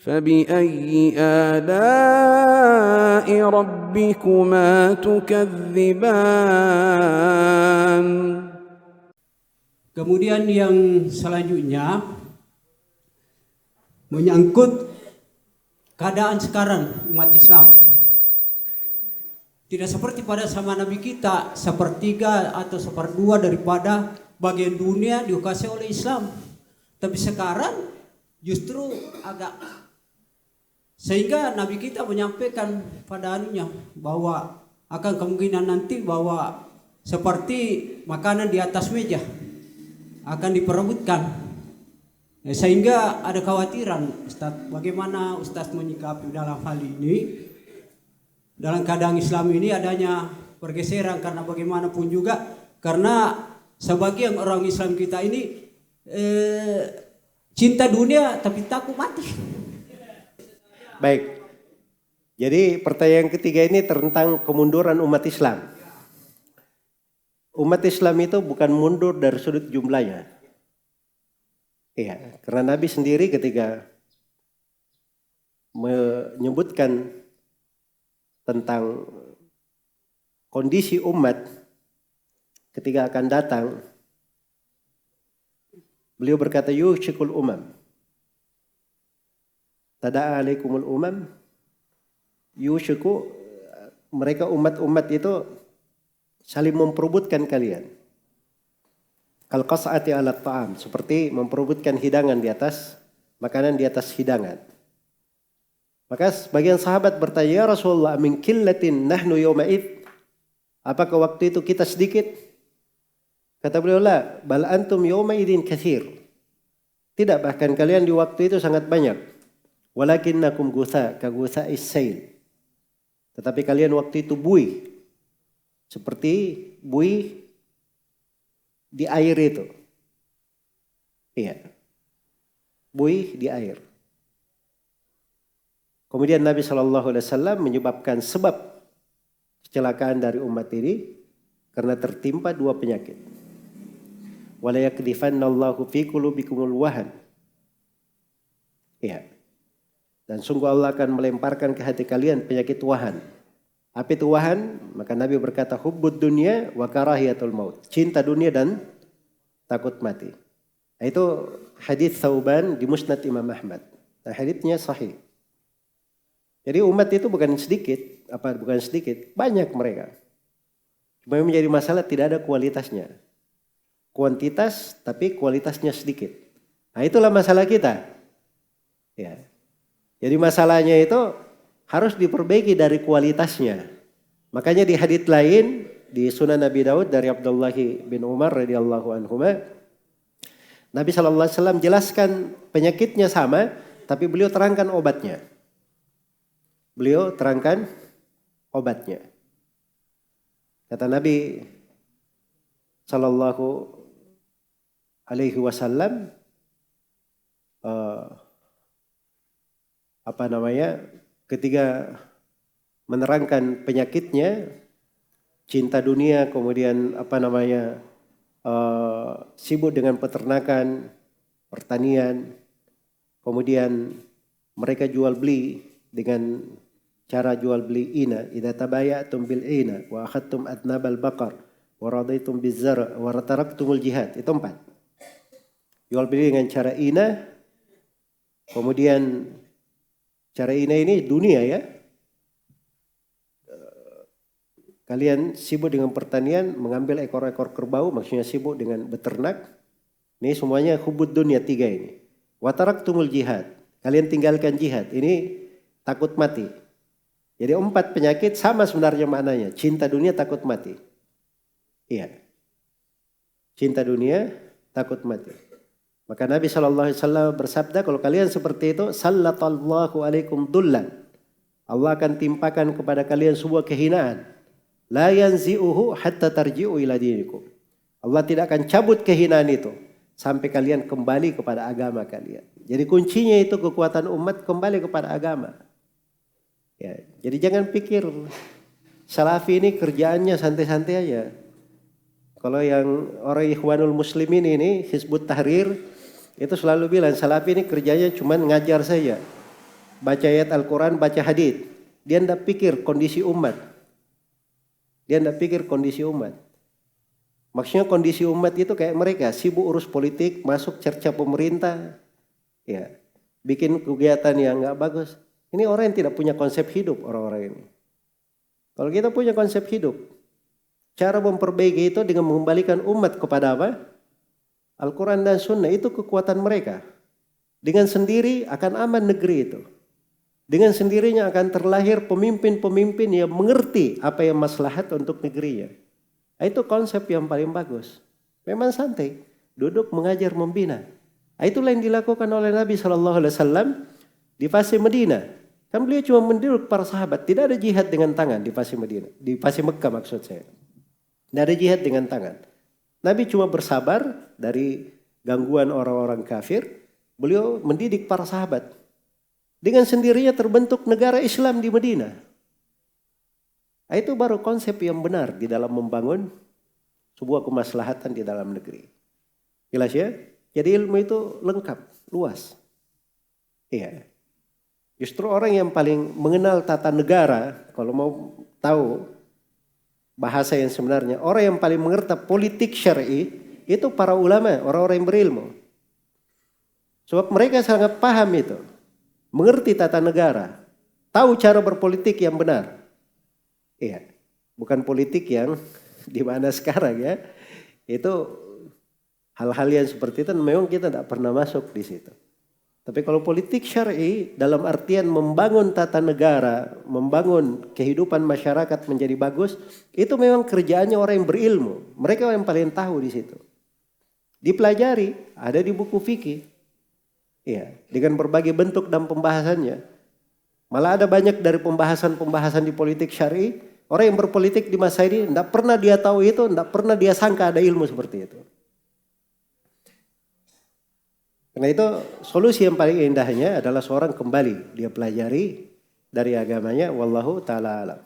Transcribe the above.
فبأي آلاء ربكما تكذبان. Kemudian yang selanjutnya menyangkut keadaan sekarang umat Islam. Tidak seperti pada zaman Nabi kita, sepertiga atau seperdua daripada bagian dunia dikuasai oleh Islam. Tapi sekarang justru agak, sehingga Nabi kita menyampaikan pada anunya bahwa akan kemungkinan nanti bahwa seperti makanan di atas meja akan diperebutkan. Sehingga ada kekhawatiran, Ustaz, bagaimana Ustaz menyikapi dalam hal ini? Dalam keadaan Islam ini adanya pergeseran karena bagaimanapun juga, karena sebagian orang Islam kita ini cinta dunia tapi takut mati. Baik, jadi pertanyaan ketiga ini tentang kemunduran umat Islam. Umat Islam itu bukan mundur dari sudut jumlahnya. Iya, karena Nabi sendiri ketika menyebutkan tentang kondisi umat ketika akan datang, beliau berkata, yushikul umam, tada'a alaikumul umam, yushiku, mereka umat-umat itu saling memperebutkan kalian. Kal qas'ati 'ala ta'am, seperti memperebutkan hidangan di atas makanan di atas hidangan. Maka sebagian sahabat bertanya, ya Rasulullah, min qillatin nahnu yawma'id, apakah waktu itu kita sedikit? Kata beliau, la bal antum yawma'idin katsir. Tidak, bahkan kalian di waktu itu sangat banyak. Walakinnakum gutha ka gutha'is sail. Tetapi kalian waktu itu buih, seperti buih di air itu. Iya. Buih di air. Kemudian Nabi SAW menyebabkan sebab kecelakaan dari umat ini karena tertimpa dua penyakit. Wala yakdifannallahu fi qulubikumul wahan. Iya. Dan sungguh Allah akan melemparkan ke hati kalian penyakit wahan. Apa itu wahan? Maka Nabi berkata, hubbud dunya wa karahiyatul maut. Cinta dunia dan takut mati. Nah, itu hadits Tsauban di Musnad Imam Ahmad. Nah, haditsnya sahih. Jadi umat itu bukan sedikit, banyak mereka. Cuma yang menjadi masalah tidak ada kualitasnya. Kuantitas tapi kualitasnya sedikit. Nah, itulah masalah kita. Ya. Jadi masalahnya itu harus diperbaiki dari kualitasnya. Makanya di hadits lain di Sunan Abi Daud dari Abdullah bin Umar radhiyallahu anhuma, Nabi SAW jelaskan penyakitnya sama, tapi beliau terangkan obatnya. Beliau terangkan obatnya. Kata Nabi Sallallahu Alaihi Wasallam, ketika menerangkan penyakitnya, cinta dunia, kemudian sibuk dengan peternakan, pertanian, kemudian mereka jual beli dengan cara jual beli ina, idza tabayatum bil ina wa akhadtum adnabal baqar wa radaitum bizar wa taraktumul jihad. Itu 4. Jual beli dengan cara ina, kemudian cara ina ini dunia ya. Kalian sibuk dengan pertanian, mengambil ekor-ekor kerbau, maksudnya sibuk dengan beternak. Ini semuanya hubud dunia 3 ini. Wa taraktumul jihad. Kalian tinggalkan jihad. Ini takut mati. Jadi 4 penyakit sama sebenarnya maknanya. Cinta dunia, takut mati. Iya. Cinta dunia, takut mati. Maka Nabi SAW bersabda, kalau kalian seperti itu, sallatallahu alaikum dullan. Allah akan timpakan kepada kalian sebuah kehinaan. La yanzi'uhu hatta tarji'u ila dinikum. Allah tidak akan cabut kehinaan itu sampai kalian kembali kepada agama kalian. Jadi kuncinya itu kekuatan umat kembali kepada agama. Ya, jadi jangan pikir Salafi ini kerjaannya santai-santai aja. Kalau yang orang Ikhwanul Muslimin ini, Hizbut Tahrir, itu selalu bilang Salafi ini kerjanya cuma ngajar saja. baca ayat Al-Quran, baca hadis. Dia tidak pikir kondisi umat. Maksudnya kondisi umat itu kayak mereka sibuk urus politik, masuk cerca pemerintah, ya, bikin kegiatan yang nggak bagus. Ini orang yang tidak punya konsep hidup, orang-orang ini. Kalau kita punya konsep hidup, cara memperbaiki itu dengan mengembalikan umat kepada apa? Al-Quran dan Sunnah, itu kekuatan mereka. Dengan sendiri akan aman negeri itu. Dengan sendirinya akan terlahir pemimpin-pemimpin yang mengerti apa yang maslahat untuk negerinya. Itu konsep yang paling bagus. Memang santai, duduk mengajar membina. Itulah yang dilakukan oleh Nabi SAW di fase Medina. Kan beliau cuma menduduk para sahabat, tidak ada jihad dengan tangan di fase Medina, di fase Mekah maksud saya. Tidak ada jihad dengan tangan. Nabi cuma bersabar dari gangguan orang-orang kafir. Beliau mendidik para sahabat. Dengan sendirinya terbentuk negara Islam di Madinah. Itu baru konsep yang benar di dalam membangun sebuah kemaslahatan di dalam negeri. Jelas ya? Jadi ilmu itu lengkap, luas. Iya. Justru orang yang paling mengenal tata negara, kalau mau tahu bahasa yang sebenarnya, orang yang paling mengerti politik syar'i itu para ulama, orang-orang yang berilmu. Sebab mereka sangat paham itu. Mengerti tata negara, tahu cara berpolitik yang benar. Iya, bukan politik yang di mana sekarang ya. Itu hal-hal yang seperti itu memang kita tidak pernah masuk di situ. Tapi kalau politik syar'i dalam artian membangun tata negara, membangun kehidupan masyarakat menjadi bagus, itu memang kerjaannya orang yang berilmu. Mereka yang paling tahu di situ. Dipelajari, ada di buku fikih. Iya, dengan berbagai bentuk dan pembahasannya. Malah ada banyak dari pembahasan-pembahasan di politik syar'i, orang yang berpolitik di masa ini tidak pernah dia tahu itu, tidak pernah dia sangka ada ilmu seperti itu. Karena itu solusi yang paling indahnya adalah seorang kembali dia pelajari dari agamanya, wallahu taala alam.